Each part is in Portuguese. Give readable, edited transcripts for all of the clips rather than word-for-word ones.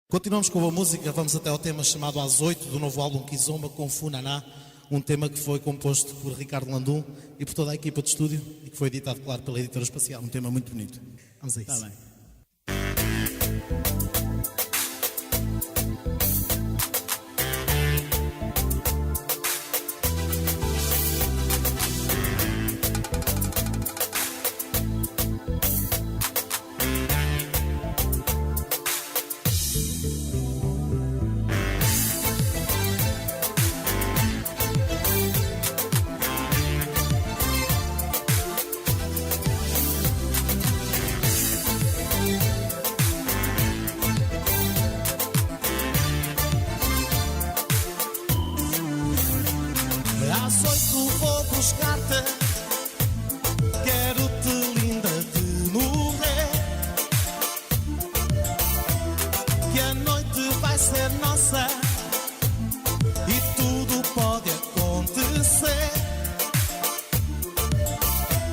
Continuamos com a música, vamos até ao tema chamado Às 8 do novo álbum Kizomba com Funaná, um tema que foi composto por Ricardo Landum e por toda a equipa de estúdio e que foi editado, claro, pela Editora Espacial. Um tema muito bonito. Vamos a isso. Está bem. Às 8 vou buscar-te, quero-te linda de morrer, que a noite vai ser nossa e tudo pode acontecer.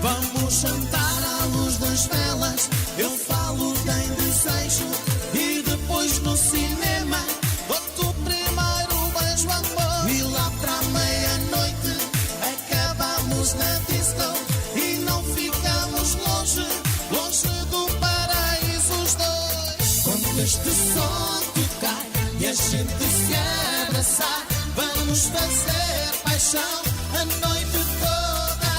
Vamos jantar à luz das velas, eu falo em desejo e depois no cinema dou-te o primeiro beijo, amor, e lá para a meia-noite acabamos na disco e não ficamos longe, longe do paraíso os dois. Quando este som tocar e a gente se abraçar, vamos fazer paixão a noite toda.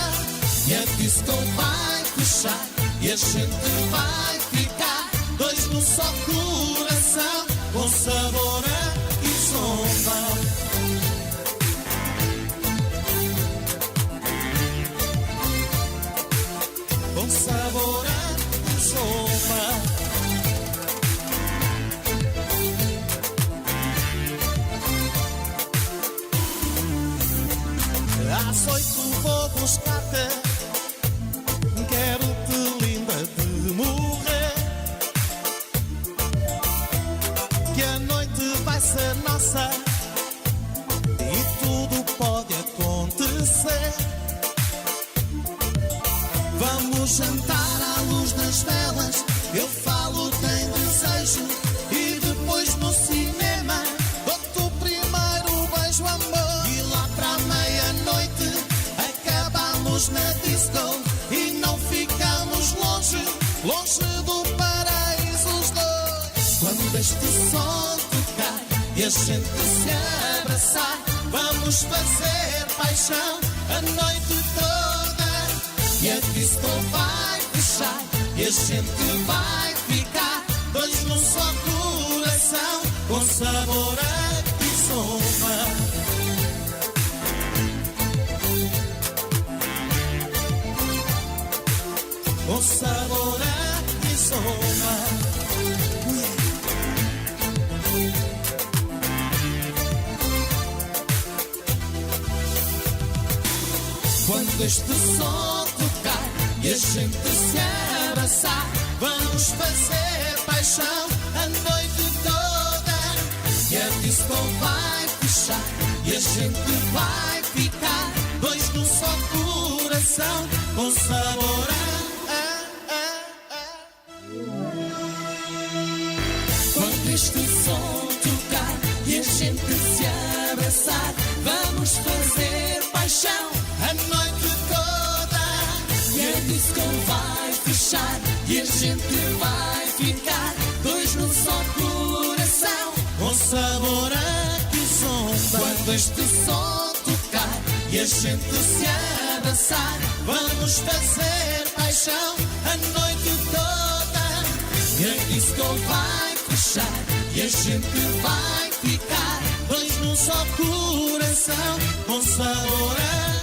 E a disco vai fechar e a gente vai ficar dois num só coração, com sabor a Kizomba. Com sabor a Kizomba. Às 8 vou buscar-te, quero-te linda de morrer, que a noite vai ser nossa e tudo pode acontecer. Vamos jantar à luz das velas, eu falo em desejo e depois no cinema dou-te o primeiro beijo, amor, e lá para a meia-noite acabamos na disco e não ficamos longe, longe do paraíso os dois. Quando este som tocar e a gente se abraçar, vamos fazer paixão a noite toda. E a disco vai fechar e a gente vai ficar dois num só coração, com sabor a Kizomba. Com sabor a Kizomba. Quando este som tocar e a gente se abraçar, vamos fazer paixão a noite toda. E a disco vai fechar e a gente vai ficar dois num só coração, com sabor a Quando este som tocar e a gente se abraçar, vamos fazer paixão a noite toda. E a disco vai fechar e a gente vai ficar dois num só coração, com sabor a Kizomba. Quando este som tocar e a gente se abraçar, vamos fazer paixão a noite toda. E a disco vai fechar e a gente vai ficar dois num só coração, com sabor a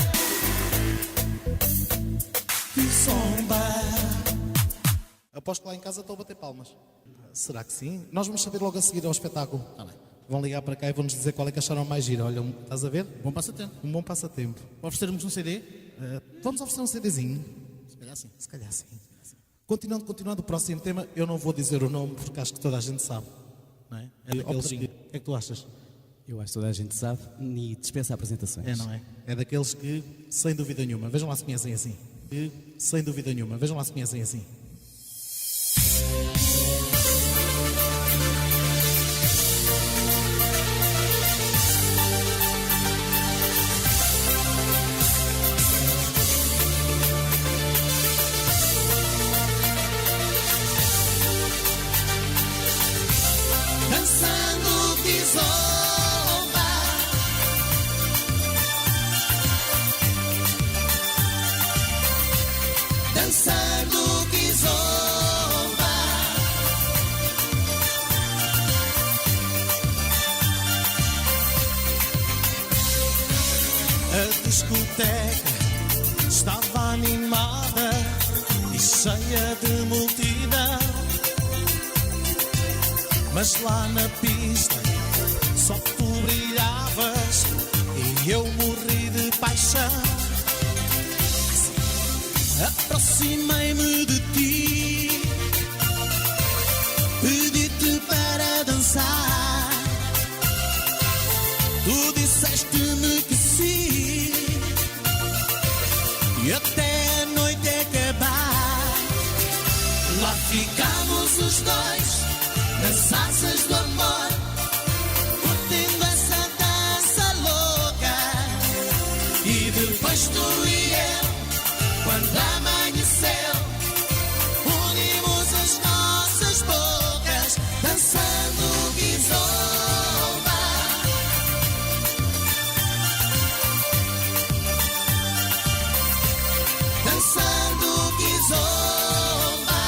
Kizomba. Aposto que lá em casa estou a bater palmas. Será que sim? Nós vamos saber logo a seguir ao espetáculo. Está bem. Vão ligar para cá e vão-nos dizer qual é que acharam mais giro. Olha, estás a ver? Bom passatempo. Um bom passatempo. Oferecermos um CD? Vamos oferecer um CDzinho? Se calhar sim. Se calhar sim. Continuando o próximo tema, eu não vou dizer o nome porque acho que toda a gente sabe. Não é? É daqueles que... O que é que tu achas? Eu acho que toda a gente sabe e dispensa apresentações. É, não é? É daqueles que, sem dúvida nenhuma, vejam lá se conhecem assim. Que, sem dúvida nenhuma, vejam lá se conhecem assim. dançando kizomba. Dançando kizomba. A discoteca estava animada e cheia de multidão, mas lá na pista só tu brilhavas e eu morri de paixão. Aproximei-me de ti, pedi-te para dançar, tu disseste-me que sim, e até a noite acabar, lá ficamos os dois, nas asas do amor, curtindo essa dança louca. E depois tu e eu, quando amanheceu, unimos as nossas bocas, dançando kizomba. Dançando kizomba.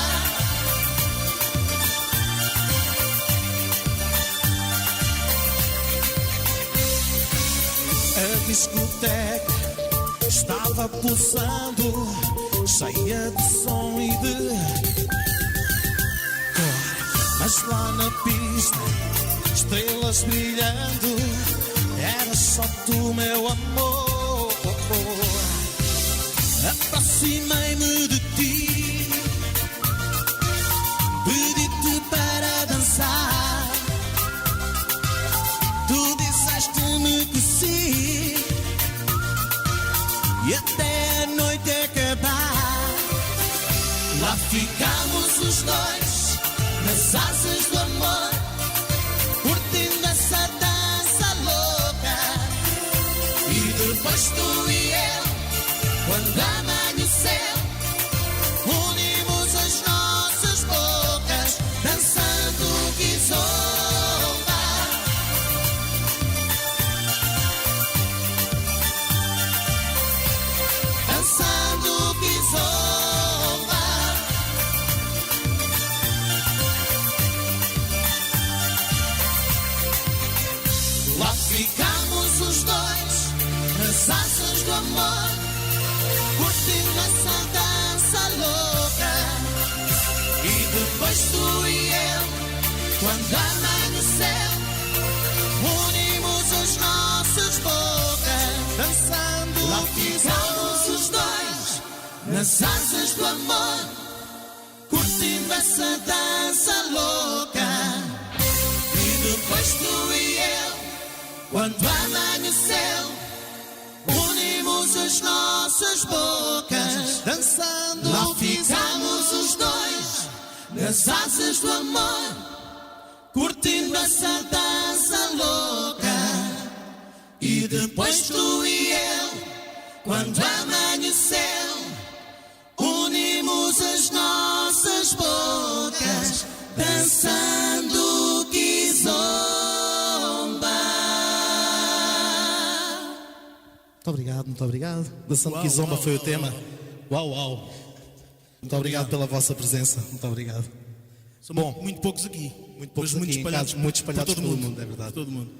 A discoteca estava pulsando, cheia de som e de cor, mas lá na pista, estrelas brilhando, era só tu, meu amor. Aproximei-me de ti, pedi-te para dançar, tu disseste-me que sim, e até a noite acabar, lá ficamos os dois, nas asas do amor, curtindo essa dança louca. E depois tu e eu, quando amanheceu, unimos as nossas bocas, dançando kizomba. Dançando kizomba. Lá ficamos os dois, nas asas do amor, curtindo essa dança louca. E depois tu e eu, quando amanheceu, unimos as nossas bocas, dançando. Lá ficamos os dois, nas asas do amor, curtindo essa dança louca. E depois tu e eu, quando amanheceu, unimos as nossas bocas, dançando. Lá ficamos os dois, nas asas do amor, curtindo essa dança louca. E depois tu e eu, quando amanheceu, unimos as nossas bocas, dançando kizomba. Muito obrigado, muito obrigado. Dançando kizomba foi o tema. Uau, uau. Muito obrigado pela vossa presença. Muito obrigado. Somos muito poucos aqui. Muito poucos Mas aqui em casa, muito espalhados por todo pelo mundo. mundo, é verdade. Por todo mundo.